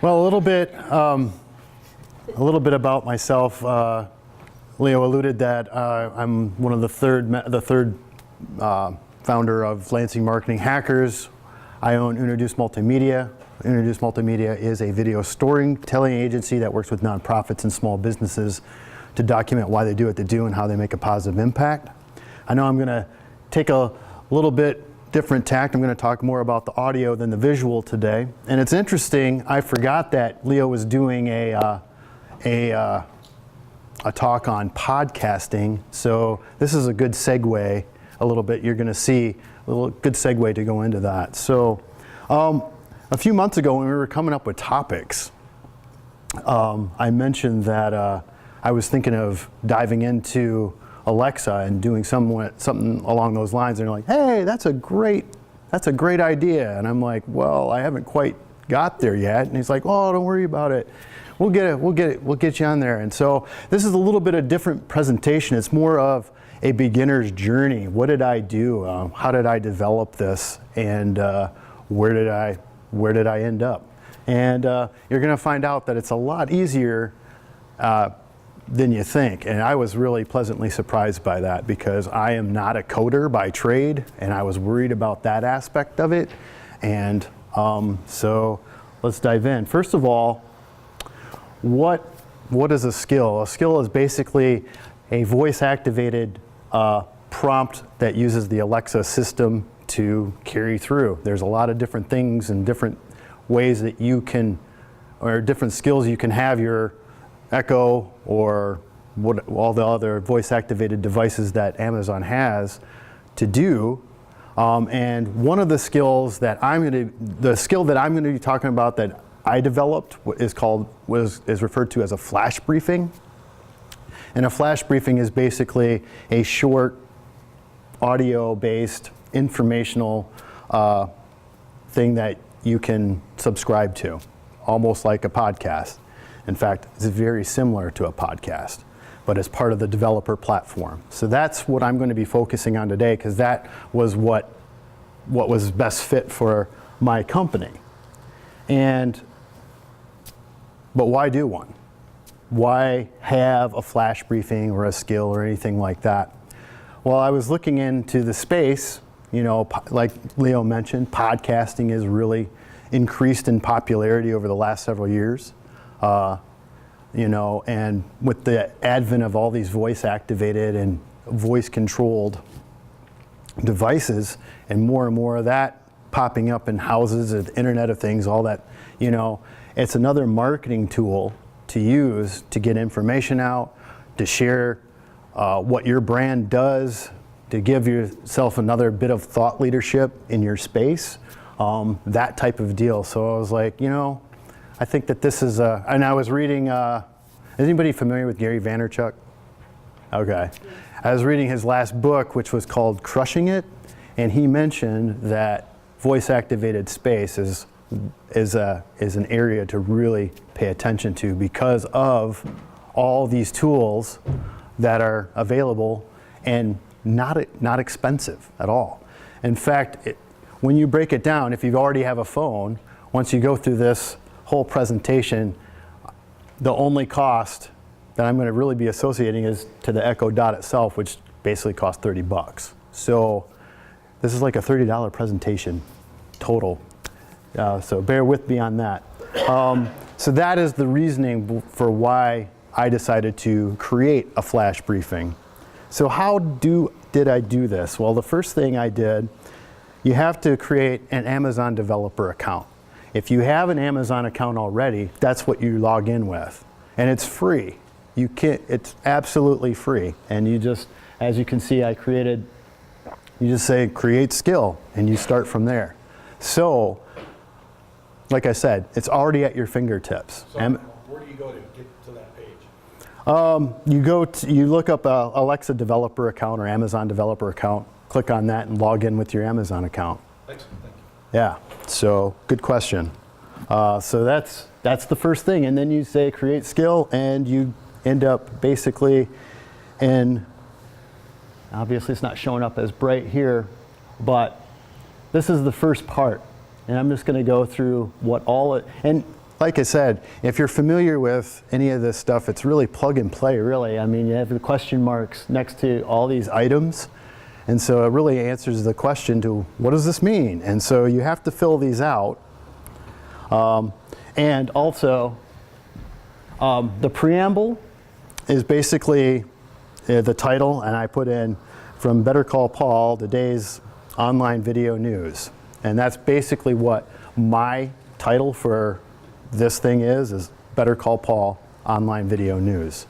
Well, a little bit about myself. Leo alluded that I'm one of the third founder of Lansing Marketing Hackers. I own Introduce Multimedia. Introduce Multimedia is a video storytelling agency that works with nonprofits and small businesses to document why they do what they do and how they make a positive impact. I know I'm going to take a little bit different tact. I'm going to talk more about the audio than the visual today. And it's interesting, I forgot that Leo was doing a talk on podcasting. So this is a good segue a little bit. You're going to see a little good segue to go into that. So a few months ago when we were coming up with topics, I mentioned that I was thinking of diving into Alexa and doing something along those lines. And they're like, hey, that's a great idea. And I'm like, well, I haven't quite got there yet. And he's like, oh, don't worry about it. We'll get you on there. And so this is a little bit of different presentation. It's more of a beginner's journey. What did I do? How did I develop this? And where did I end up? And you're going to find out that it's a lot easier than you think. And I was really pleasantly surprised by that because I am not a coder by trade, and I was worried about that aspect of it. And so let's dive in. First of all, what is a skill? A skill is basically a voice-activated prompt that uses the Alexa system to carry through. There's a lot of different things and different ways that you can, or different skills you can have your Echo or all the other voice-activated devices that Amazon has to do. And one of the skills that the skill that I'm going to be talking about that I developed is referred to as a flash briefing. And a flash briefing is basically a short audio-based informational thing that you can subscribe to, almost like a podcast. In fact, it's very similar to a podcast, but as part of the developer platform. So that's what I'm going to be focusing on today, because that was what was best fit for my company. But why do one? Why have a flash briefing or a skill or anything like that? Well, I was looking into the space, like Leo mentioned, podcasting has really increased in popularity over the last several years. And with the advent of all these voice-activated and voice-controlled devices, and more of that popping up in houses, the Internet of Things, all that, it's another marketing tool to use to get information out, to share what your brand does, to give yourself another bit of thought leadership in your space, that type of deal. So I was like, I think that this is and I was reading, is anybody familiar with Gary Vaynerchuk? Okay. I was reading his last book, which was called Crushing It, and he mentioned that voice-activated space is an area to really pay attention to because of all these tools that are available and not expensive at all. In fact, when you break it down, if you already have a phone, once you go through this whole presentation, the only cost that I'm going to really be associating is to the Echo Dot itself, which basically costs $30. So this is like a $30 presentation total. So bear with me on that. So that is the reasoning for why I decided to create a flash briefing. So how did I do this? Well, the first thing I did, you have to create an Amazon developer account. If you have an Amazon account already, that's what you log in with. And it's free. It's absolutely free. And you just, as you can see, you just say create skill and you start from there. So, like I said, it's already at your fingertips. So where do you go to get to that page? You look up a Alexa developer account or Amazon developer account, click on that and log in with your Amazon account. Excellent, thank you. Yeah, so good question. So that's the first thing, and then you say create skill, and you end up basically in, obviously it's not showing up as bright here, but this is the first part, and I'm just going to go through what all it, and like I said, if you're familiar with any of this stuff, it's really plug and play, really. I mean, you have the question marks next to all these items. And so it really answers the question to, what does this mean? And so you have to fill these out. And also, the preamble is basically the title, and I put in from Better Call Paul, today's online video news. And that's basically what my title for this thing is Better Call Paul, online video news.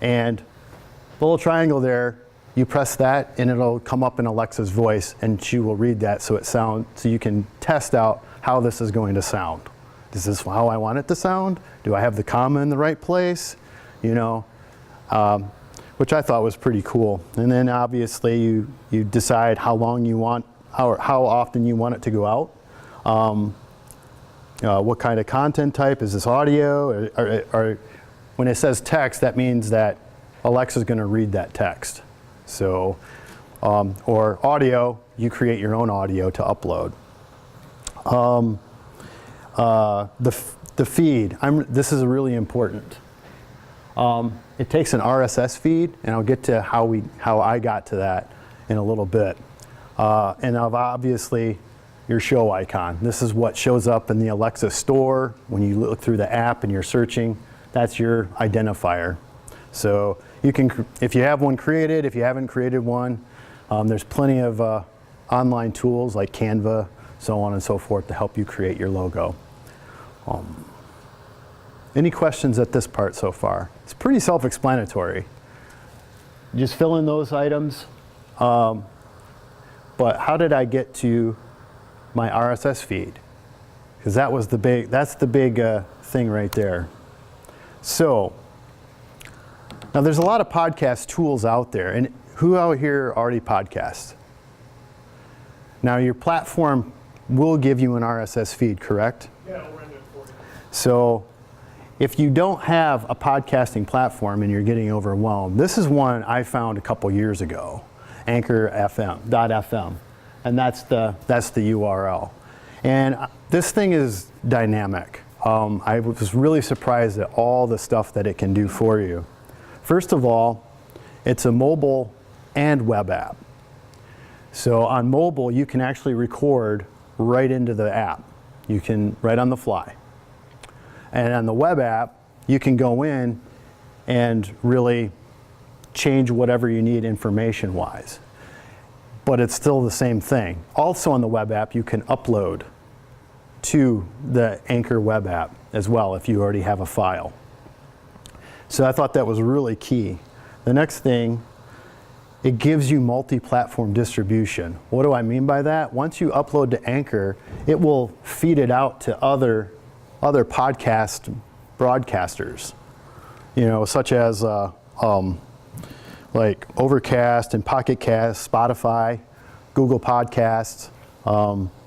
And the little triangle there, you press that and it'll come up in Alexa's voice and she will read that so so you can test out how this is going to sound. Is this how I want it to sound? Do I have the comma in the right place? You know, which I thought was pretty cool. And then obviously you decide how long you want, how often you want it to go out. What kind of content type, is this audio? Or when it says text, that means that Alexa's going to read that text. So, or audio, you create your own audio to upload. The feed, this is really important. It takes an RSS feed, and I'll get to how I got to that in a little bit. And obviously your show icon. This is what shows up in the Alexa store when you look through the app and you're searching. That's your identifier. So you can, if you have one created, if you haven't created one, there's plenty of online tools like Canva, so on and so forth to help you create your logo. Any questions at this part so far? It's pretty self-explanatory. Just fill in those items. But how did I get to my RSS feed? Because that's the big thing right there. So, now there's a lot of podcast tools out there, and who out here already podcasts? Now your platform will give you an RSS feed, correct? Yeah, I'll render it for you. So if you don't have a podcasting platform and you're getting overwhelmed, this is one I found a couple years ago, Anchor.fm, and that's the URL. And this thing is dynamic. I was really surprised at all the stuff that it can do for you. First of all, it's a mobile and web app. So on mobile, you can actually record right into the app. You can, right on the fly. And on the web app, you can go in and really change whatever you need information-wise. But it's still the same thing. Also on the web app, you can upload to the Anchor web app as well if you already have a file. So I thought that was really key. The next thing, it gives you multi-platform distribution. What do I mean by that? Once you upload to Anchor, it will feed it out to other podcast broadcasters, such as like Overcast and Pocket Cast, Spotify, Google Podcasts,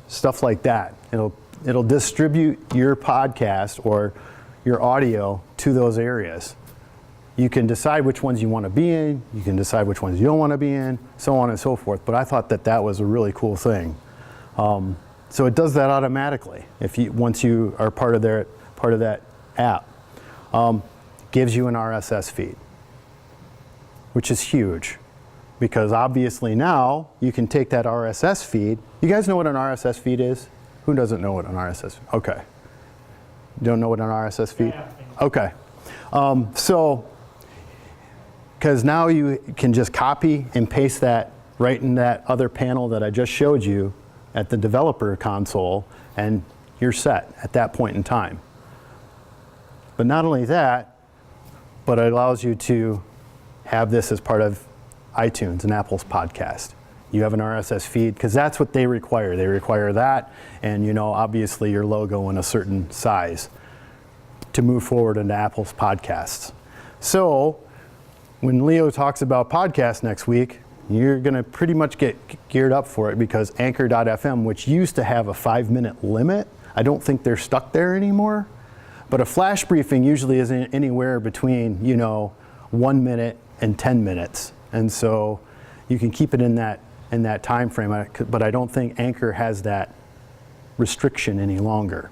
stuff like that. It'll distribute your podcast or your audio to those areas. You can decide which ones you want to be in, you can decide which ones you don't want to be in, so on and so forth. But I thought that was a really cool thing. So it does that automatically once you are part of that app. Gives you an RSS feed, which is huge, because obviously now you can take that RSS feed. You guys know what an RSS feed is? Who doesn't know what an RSS feed? Okay. You don't know what an RSS feed? Yeah. Okay. Because now you can just copy and paste that right in that other panel that I just showed you at the developer console, and you're set at that point in time. But not only that, but it allows you to have this as part of iTunes and Apple's podcast. You have an RSS feed, because that's what they require. They require that, and obviously your logo in a certain size to move forward into Apple's podcasts. So when Leo talks about podcasts next week, you're going to pretty much get geared up for it, because Anchor.fm, which used to have a 5-minute limit, I don't think they're stuck there anymore. But a flash briefing usually isn't anywhere between 1 minute and 10 minutes, and so you can keep it in that time frame. But I don't think Anchor has that restriction any longer.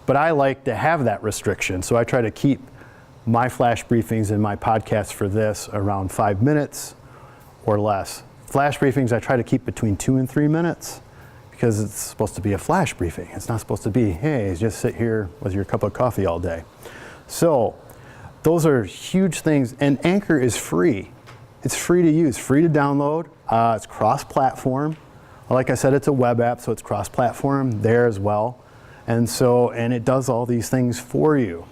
But I like to have that restriction, so I try to keep my flash briefings and my podcasts for this around 5 minutes or less. Flash briefings I try to keep between 2 and 3 minutes because it's supposed to be a flash briefing. It's not supposed to be, hey, just sit here with your cup of coffee all day. So those are huge things, and Anchor is free. It's free to use, free to download. It's cross-platform. Like I said, it's a web app, so it's cross-platform there as well. And it does all these things for you.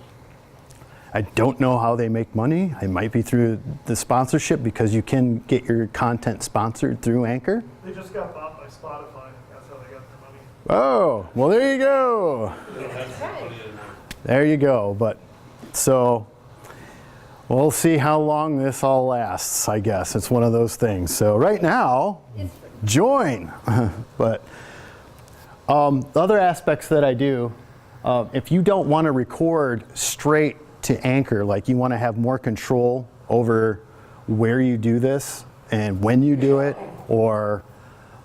I don't know how they make money. It might be through the sponsorship because you can get your content sponsored through Anchor. They just got bought by Spotify. That's how they got their money. Oh, well, there you go. There you go. But so we'll see how long this all lasts, I guess. It's one of those things. So right now, join. But the other aspects that I do, if you don't want to record straight to Anchor, like you want to have more control over where you do this and when you do it, or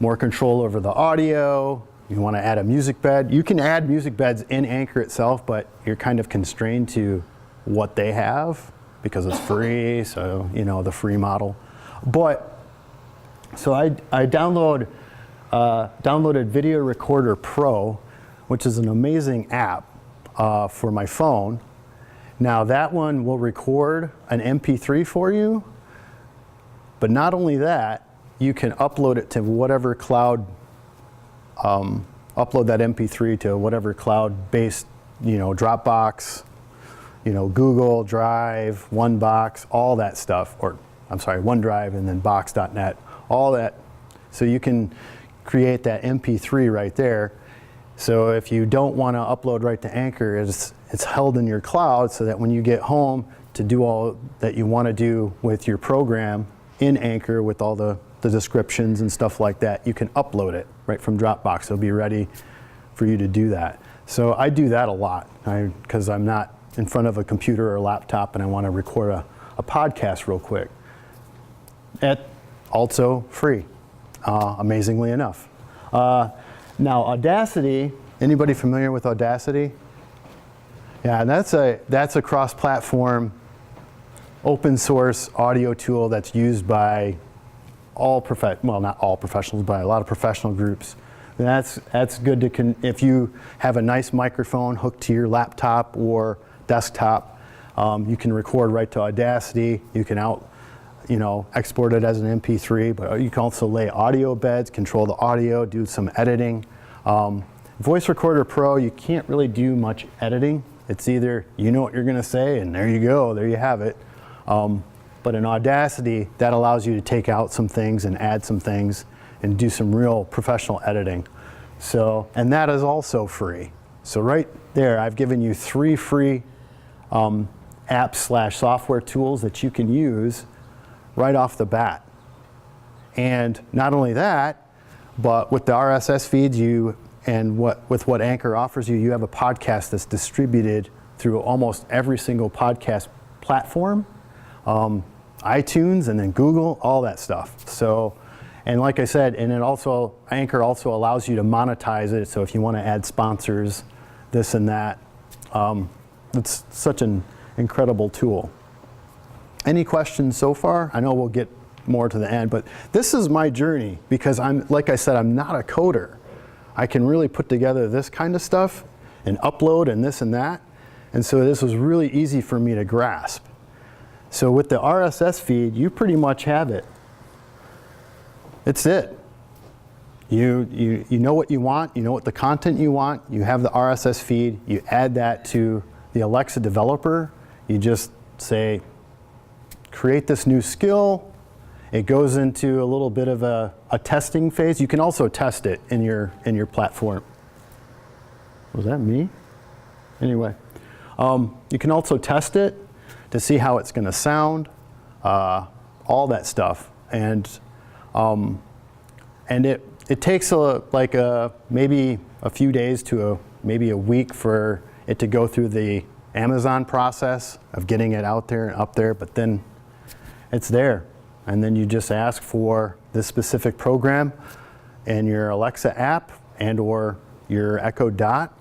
more control over the audio, you want to add a music bed, you can add music beds in Anchor itself, but you're kind of constrained to what they have because it's free, so the free model. But so I downloaded Video Recorder Pro, which is an amazing app for my phone. Now that one will record an MP3 for you, but not only that, you can upload it to whatever cloud, upload that MP3 to whatever cloud-based, Dropbox, Google Drive, OneBox, all that stuff, OneDrive and then box.net, all that. So you can create that MP3 right there. So if you don't want to upload right to Anchor, it's held in your cloud so that when you get home to do all that you want to do with your program in Anchor with all the descriptions and stuff like that, you can upload it right from Dropbox. It'll be ready for you to do that. So I do that a lot because I'm not in front of a computer or a laptop and I want to record a podcast real quick. Also free, amazingly enough. Now Audacity, anybody familiar with Audacity? Yeah, that's a cross-platform, open source audio tool that's used by not all professionals, but a lot of professional groups. And that's good to if you have a nice microphone hooked to your laptop or desktop, you can record right to Audacity. You can export it as an MP3, but you can also lay audio beds, control the audio, do some editing. Voice Recorder Pro, you can't really do much editing. It's either you know what you're going to say, and there you go, there you have it. But in Audacity, that allows you to take out some things and add some things and do some real professional editing. And that is also free. So right there, I've given you 3 free apps/software tools that you can use right off the bat. And not only that, but with the RSS feeds with what Anchor offers you, you have a podcast that's distributed through almost every single podcast platform, iTunes and then Google, all that stuff. So, and like I said, Anchor also allows you to monetize it. So if you want to add sponsors, this and that, it's such an incredible tool. Any questions so far? I know we'll get more to the end, but this is my journey because like I said, I'm not a coder. I can really put together this kind of stuff and upload and this and that. And so this was really easy for me to grasp. So with the RSS feed, you pretty much have it. It's it. You know what you want, you know what the content you want, you have the RSS feed, you add that to the Alexa developer, you just say, create this new skill. It goes into a little bit of a testing phase. You can also test it in your platform. Was that me? Anyway, you can also test it to see how it's going to sound, all that stuff, and it takes maybe a few days to maybe a week for it to go through the Amazon process of getting it out there and up there, but then it's there. And then you just ask for this specific program in your Alexa app and or your Echo Dot,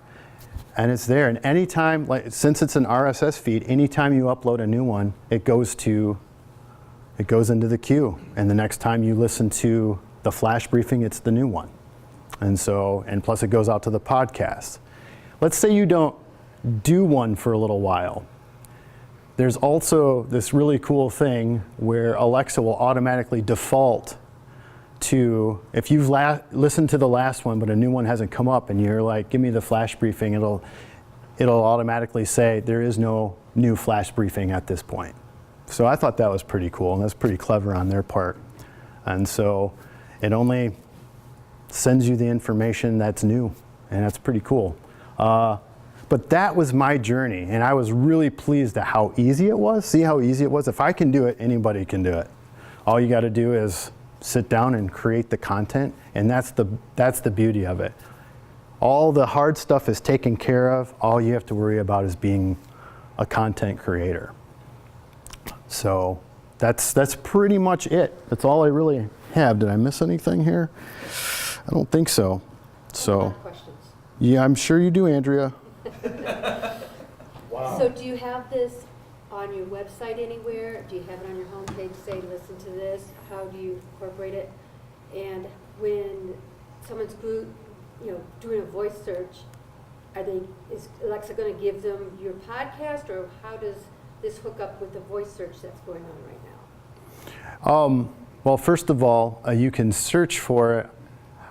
And it's there. And anytime, like since it's an RSS feed, anytime you upload a new one, it goes into the queue. And the next time you listen to the flash briefing, it's the new one. And plus it goes out to the podcast. Let's say you don't do one for a little while. There's also this really cool thing where Alexa will automatically default to, if you've listened to the last one but a new one hasn't come up and you're like, give me the flash briefing, it'll automatically say there is no new flash briefing at this point. So I thought that was pretty cool, and that's pretty clever on their part. And so it only sends you the information that's new, and that's pretty cool. But that was my journey, and I was really pleased at how easy it was. See how easy it was? If I can do it, anybody can do it. All you got to do is sit down and create the content, and that's the beauty of it. All the hard stuff is taken care of. All you have to worry about is being a content creator. So that's pretty much it. That's all I really have. Did I miss anything here? I don't think so. So, questions. Yeah, I'm sure you do, Andrea. Wow. So do you have this on your website anywhere? Do you have it on your homepage, say, listen to this? How do you incorporate it? And when someone's doing a voice search, is Alexa going to give them your podcast, or how does this hook up with the voice search that's going on right now? Well, first of all, you can search for it.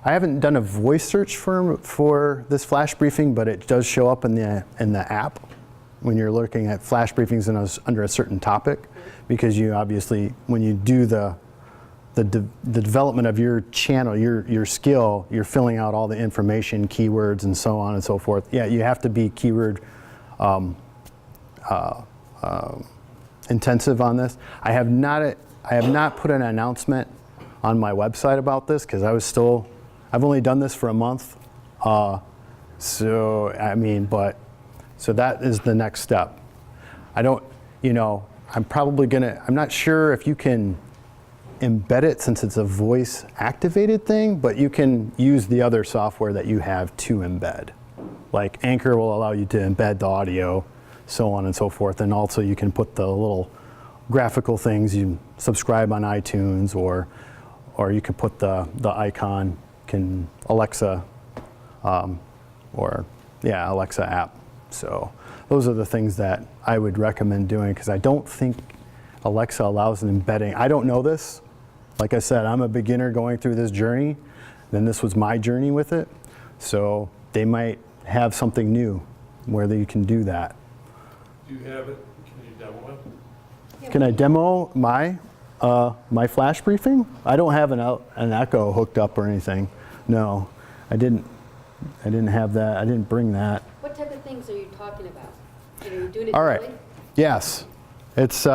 I haven't done a voice search for this flash briefing, but it does show up in the app when you're looking at flash briefings under a certain topic, because you obviously, when you do the development of your channel, your skill, you're filling out all the information, keywords, and so on and so forth. Yeah, you have to be keyword intensive on this. I have not put an announcement on my website about this because I've only done this for a month. So that is the next step. I'm not sure if you can embed it since it's a voice activated thing, but you can use the other software that you have to embed. Like Anchor will allow you to embed the audio, so on and so forth. And also you can put the little graphical things, you subscribe on iTunes, or you can put the icon, Alexa, Alexa app. So those are the things that I would recommend doing, because I don't think Alexa allows an embedding. I don't know this. Like I said, I'm a beginner going through this journey. Then this was my journey with it. So they might have something new where you can do that. Do you have it? Can you demo it? Can I demo my flash briefing? I don't have an Echo hooked up or anything. No, I didn't have that. I didn't bring that. What type of things are you talking about? Are you doing it All right. daily? Yes, it's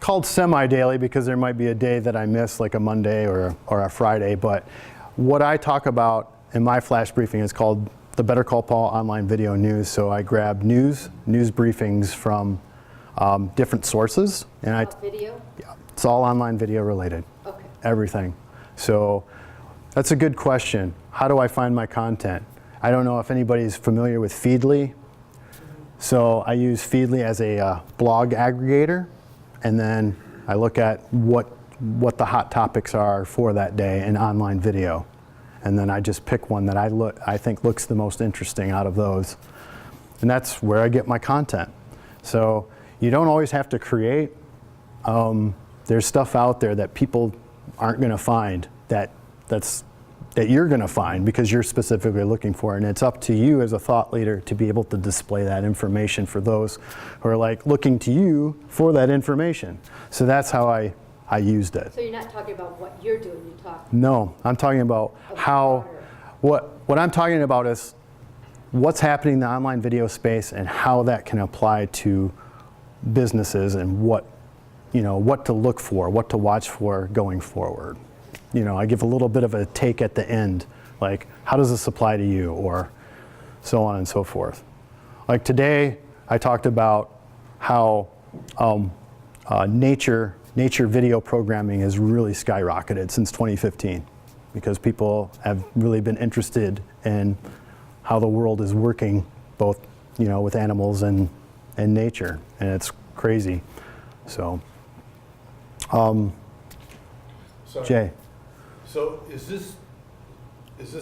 called semi-daily because there might be a day that I miss, like a Monday or a Friday. But what I talk about in my flash briefing is called the Better Call Paul Online Video News. So I grab news briefings from different sources, and Video? Yeah, it's all online video related. Okay. Everything. So that's a good question. How do I find my content? I don't know if anybody's familiar with Feedly. So I use Feedly as a blog aggregator, and then I look at what the hot topics are for that day in online video. And then I just pick one that I think looks the most interesting out of those. And that's where I get my content. So you don't always have to create. There's stuff out there that people aren't going to find that you're going to find because you're specifically looking for it. And it's up to you as a thought leader to be able to display that information for those who are like looking to you for that information. So that's how I used it. So you're not talking about what you're doing, you're talking. No, I'm talking about how, what I'm talking about is what's happening in the online video space and how that can apply to businesses and what to look for, what to watch for going forward. I give a little bit of a take at the end, like how does this apply to you, or so on and so forth. Like today, I talked about how nature video programming has really skyrocketed since 2015 because people have really been interested in how the world is working both, with animals and nature, and it's crazy. So, So- Jay. So is this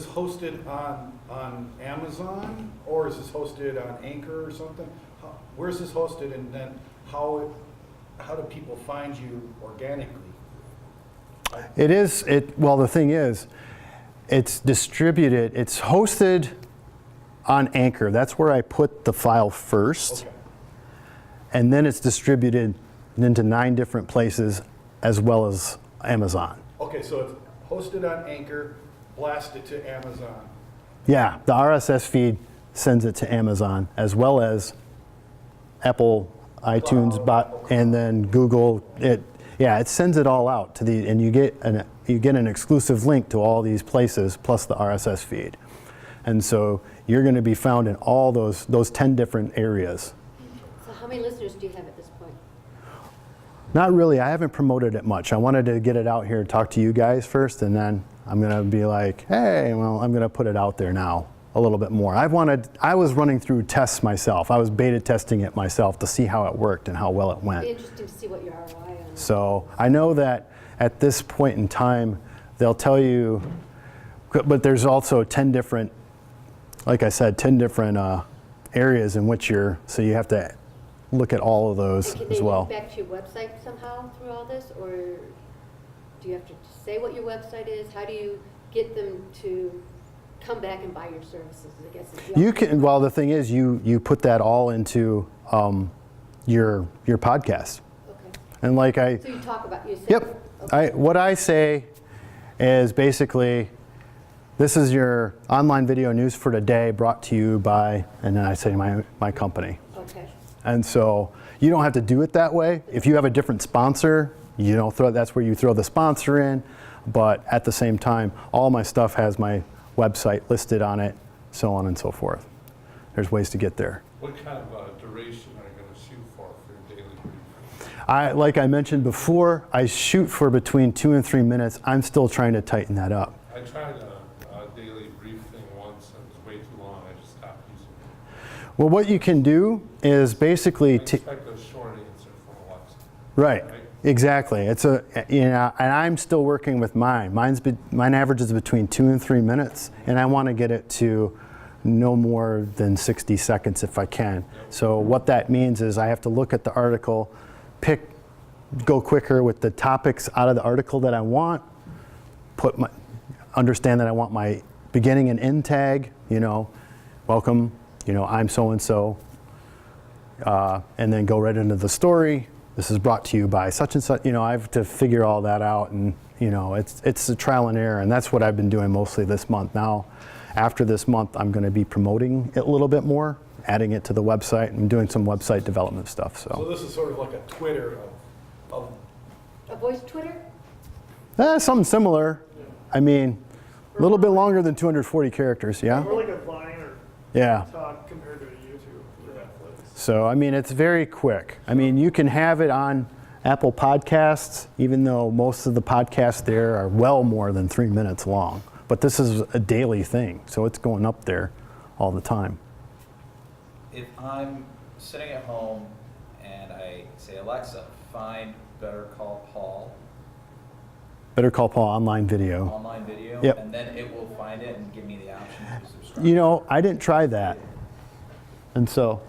hosted on Amazon, or is this hosted on Anchor or something? Where's this hosted, and then how do people find you organically? Well, the thing is, it's distributed, it's hosted on Anchor. That's where I put the file first. Okay. And then it's distributed into 9 different places as well as Amazon. Okay, so it's hosted on Anchor, blasted to Amazon. Yeah, the RSS feed sends it to Amazon as well as Apple iTunes and then Google. It sends it all out to and you get an exclusive link to all these places plus the RSS feed. And so you're going to be found in all those 10 different areas. So how many listeners do you have at this point? Not really. I haven't promoted it much. I wanted to get it out here and talk to you guys first, and then I'm going to be like, hey, well, I'm going to put it out there now a little bit more. I was running through tests myself. I was beta testing it myself to see how it worked and how well it went. It'd be interesting to see what your ROI on it. So I know that at this point in time, they'll tell you, but there's also 10 different, like I said, 10 different areas in which so you have to look at all of those And can as they well. link back to your website somehow through all this, or do you have to say what your website is? How do you get them to come back and buy your services, I guess? Is the You ultimate can. Well, the thing is, you put that all into your podcast, Okay. and like So you talk about, you say. Yep. Okay. What I say is basically, this is your online video news for today, brought to you by, and then I say my company. Okay. And so you don't have to do it that way. If you have a different sponsor, that's where you throw the sponsor in. But at the same time, all my stuff has my website listed on it, so on and so forth. There's ways to get there. What kind of duration are you going to shoot for your daily brief? Like I mentioned before, I shoot for between 2 and 3 minutes. I'm still trying to tighten that up. I tried a daily brief thing once and it was way too long. I just stopped using it. Well, what you can do is I basically expect a short answer from Alexa. right. Exactly. It's and I'm still working with mine. Mine averages between 2 and 3 minutes, and I want to get it to no more than 60 seconds if I can. So what that means is I have to look at the article, go quicker with the topics out of the article that I want, understand that I want my beginning and end tag, welcome, I'm so-and-so, and then go right into the story. This is brought to you by such and such. I have to figure all that out, and it's a trial and error, and that's what I've been doing mostly this month. Now, after this month, I'm going to be promoting it a little bit more, adding it to the website, and doing some website development stuff. So this is sort of like a Twitter of A voice Twitter? Something similar. I mean, a little bit longer than 240 characters. Yeah. More like a Vine or Yeah. talk compared to a YouTube or Netflix. So, I mean, it's very quick. I mean, you can have it on Apple Podcasts, even though most of the podcasts there are well more than 3 minutes long. But this is a daily thing, so it's going up there all the time. If I'm sitting at home and I say, Alexa, find Better Call Paul Better Call Paul online video. online video, Yep. and then it will find it and give me the option to subscribe. I didn't try that. And so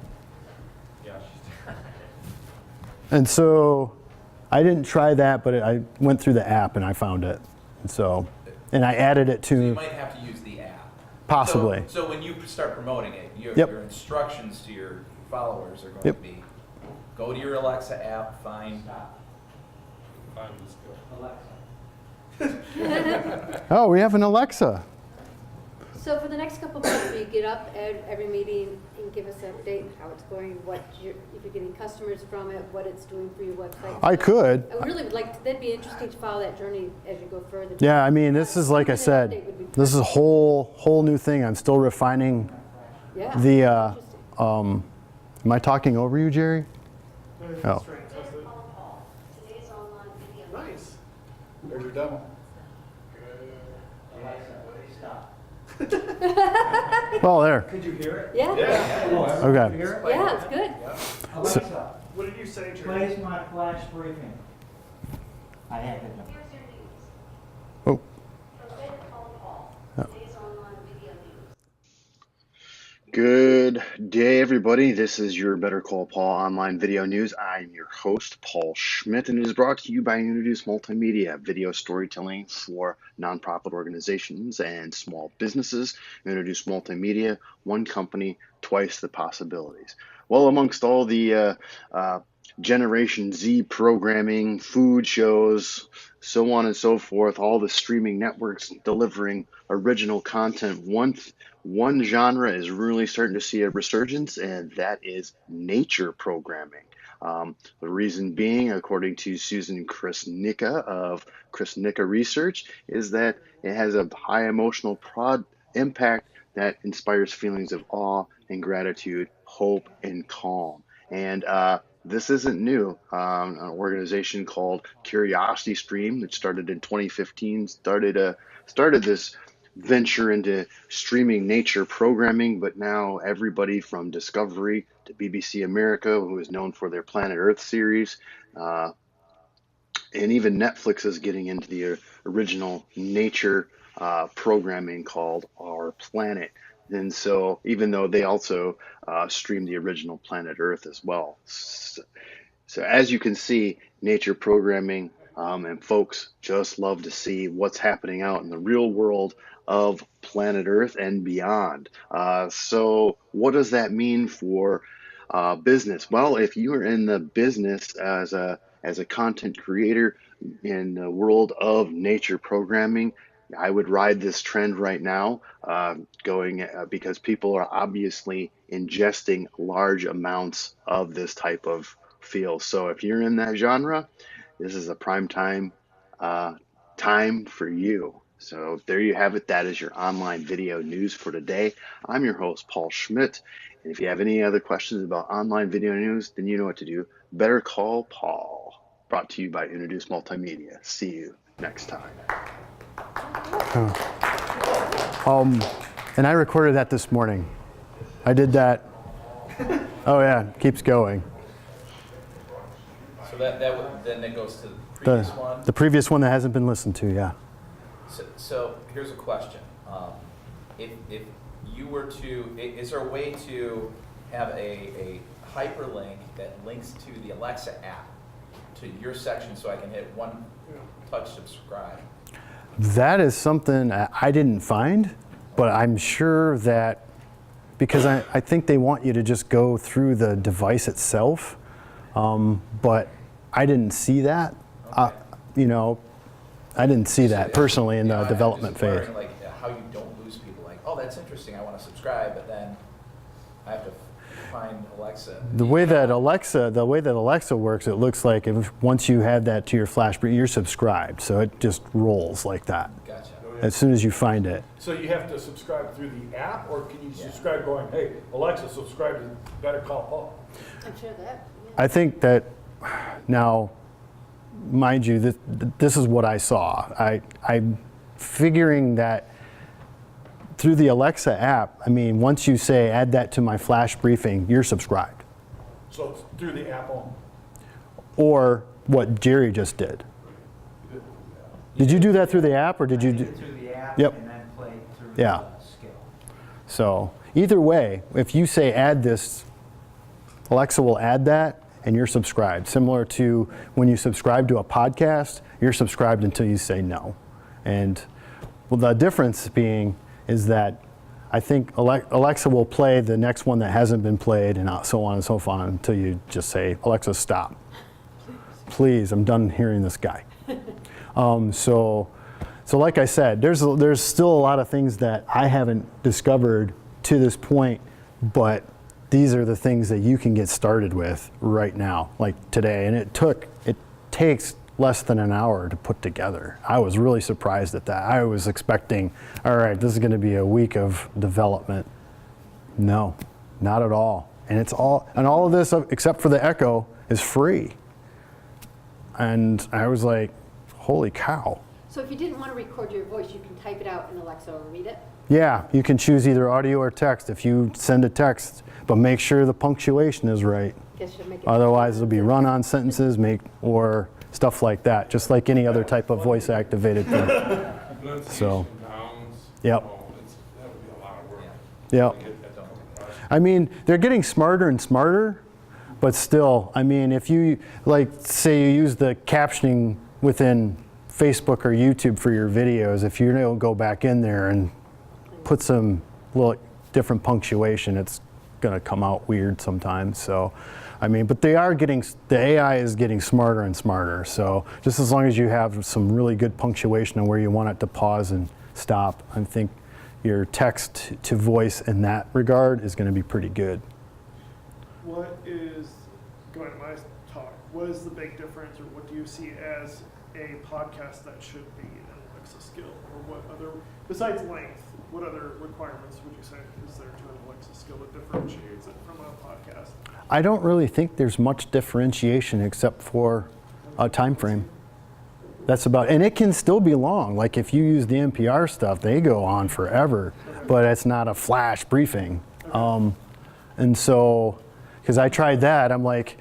I didn't try that, but I went through the app and I found it. And I added it So you to might have to use the app. possibly. So when you start promoting it, your Yep. instructions to your followers are going Yep. to be, go to your Alexa app, find Find this good. Alexa. Oh, we have an Alexa. So for the next couple of months, will you get up at every meeting and give us an update, how it's going, if you're getting customers from it, what it's doing for your website? I could. I really would like, that'd be interesting to follow that journey as you go further. Yeah, I mean, this is like I said, this is a whole new thing. I'm still refining Yeah. the. Interesting. Am I talking over you, Jerry? Oh. Strength tested. Today's online video. Nice. there's your demo. Alexa, stop. Well, there. Could you hear it? Yeah, Could Okay. you hear it? yeah, it's good. Alexa, What did you say, Jerry? plays my flash briefing. I have it. Here's your news. Oh. From Better Call Paul, today's online video news. Good day, everybody. This is your Better Call Paul online video news. I'm your host, Paul Schmidt, and it is brought to you by Introduce Multimedia, video storytelling for nonprofit organizations and small businesses. Introduce Multimedia, one company, twice the possibilities. Well, amongst all the Generation Z programming, food shows, so on and so forth, all the streaming networks delivering original content, one genre is really starting to see a resurgence, and that is nature programming. The reason being, according to Susan Krisnicka of Krisnicka Research, is that it has a high emotional impact that inspires feelings of awe and gratitude, hope and calm. And this isn't new. An organization called Curiosity Stream that started in 2015 started this venture into streaming nature programming, but now everybody from Discovery to BBC America, who is known for their Planet Earth series, and even Netflix is getting into the original nature programming called Our Planet. And so, even though they also stream the original Planet Earth as well. So as you can see, nature programming and folks just love to see what's happening out in the real world of planet Earth and beyond. So what does that mean for business? Well, if you are in the business as a content creator in the world of nature programming, I would ride this trend right now, because people are obviously ingesting large amounts of this type of feel. So if you're in that genre, this is a prime time for you. So there you have it. That is your online video news for today. I'm your host, Paul Schmidt. And if you have any other questions about online video news, then you know what to do. Better call Paul. Brought to you by Introduce Multimedia. See you next time. And I recorded that this morning. I did that. Oh yeah, keeps going. So then it goes to the previous one. The previous one that hasn't been listened to, yeah. So here's a question. If you were to, is there a way to have a hyperlink that links to the Alexa app to your section so I can hit one touch subscribe? That is something I didn't find, but I'm sure that, because I think they want you to just go through the device itself, but I didn't see that. Okay. I didn't see that personally in the I'm development just wondering, phase. like, how you don't lose people. Like, oh, that's interesting, I want to subscribe, but then I have to find Alexa. The way that Alexa works, it looks like once you have that to your flash, you're subscribed, so it just rolls like that Gotcha. as soon as you find it. So you have to subscribe through the app, or can you subscribe going, hey, Alexa, subscribe to Better Call Paul? I'm sure that, yeah. I think that now, mind you, this is what I saw. I'm figuring that through the Alexa app, I mean, once you say add that to my flash briefing, you're subscribed. So it's through the app only? Or what Jerry just did. Did you do that through the app, or did you I do? did it through the app Yep. and then play it through Yeah. the skill. So either way, if you say add this, Alexa will add that and you're subscribed. Similar to when you subscribe to a podcast, you're subscribed until you say no. And well, the difference being is that I think Alexa will play the next one that hasn't been played and so on and so on until you just say, Alexa, stop. Please, I'm done hearing this guy. So like I said, there's still a lot of things that I haven't discovered to this point, but these are the things that you can get started with right now, like today. And it takes less than an hour to put together. I was really surprised at that. I was expecting, all right, this is going to be a week of development. No, not at all. And all of this, except for the Echo, is free. And I was like, holy cow. So if you didn't want to record your voice, you can type it out and Alexa will read it? Yeah, you can choose either audio or text if you send a text, but make sure the punctuation is right. Guess you'll make it. Otherwise, it'll be run-on sentences, or stuff like that, just like any other type of voice-activated thing. Pronunciation, So, nouns. Yep. That would be a lot of work. Yep. to get that done across. I mean, they're getting smarter and smarter, but still, I mean, if you, like, say you use the captioning within Facebook or YouTube for your videos, if you don't go back in there and put some little different punctuation, it's going to come out weird sometimes. So, I mean, but the AI is getting smarter and smarter. So just as long as you have some really good punctuation and where you want it to pause and stop, I think your text to voice in that regard is going to be pretty good. What is, going to my talk, what is the big difference, or what do you see as a podcast that should be an Alexa skill? Or what other, besides length, what other requirements would you say is there to an Alexa skill that differentiates it from a podcast? I don't really think there's much differentiation except for a time frame. That's about, and it can still be long. Like if you use the NPR stuff, they go on forever, but it's not a flash briefing. And so, because I tried that, I'm like,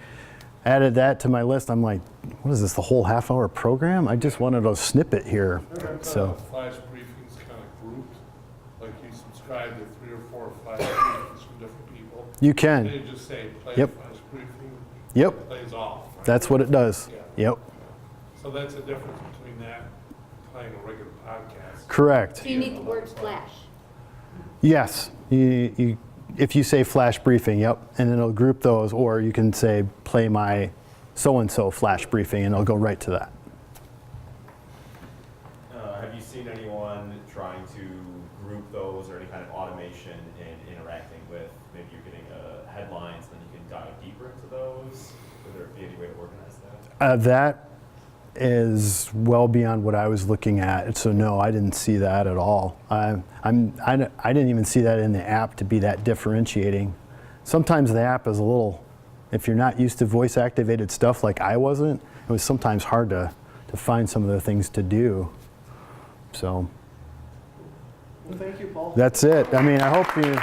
added that to my list. I'm like, what is this, the whole half-hour program? I just wanted a snippet here. So, Flash briefings kind of grouped, like you subscribe to 3 or 4 flash briefings from different people. you And can. they just say, play Yep. a flash briefing. Yep. It plays off. Right? That's what it does. Yeah. Yep. So that's the difference between that and playing a regular podcast. Correct. So you need the word flash. Yes. If you say flash briefing, yep, and then it'll group those, or you can say play my so-and-so flash briefing, and it'll go right to that. Have you seen anyone trying to group those or any kind of automation in interacting with, maybe you're getting headlines, then you can dive deeper into those? Would there be any way to organize that? That is well beyond what I was looking at. So no, I didn't see that at all. I didn't even see that in the app to be that differentiating. Sometimes the app is a little, if you're not used to voice activated stuff like I wasn't, it was sometimes hard to find some of the things to do. So Well, thank you, Paul. that's it. I mean, I hope you.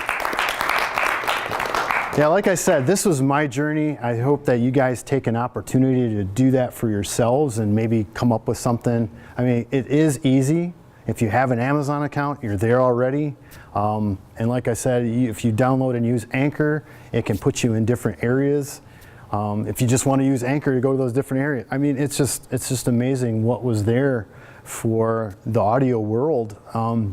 Yeah, like I said, this was my journey. I hope that you guys take an opportunity to do that for yourselves and maybe come up with something. I mean, it is easy. If you have an Amazon account, you're there already. And like I said, if you download and use Anchor, it can put you in different areas. If you just want to use Anchor to go to those different areas. I mean, it's just amazing what was there for the audio world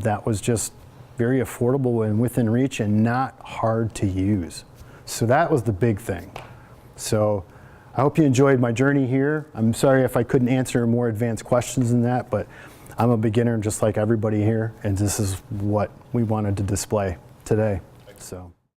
that was just very affordable and within reach and not hard to use. So that was the big thing. So I hope you enjoyed my journey here. I'm sorry if I couldn't answer more advanced questions than that, but I'm a beginner just like everybody here, and this is what we wanted to display today. So.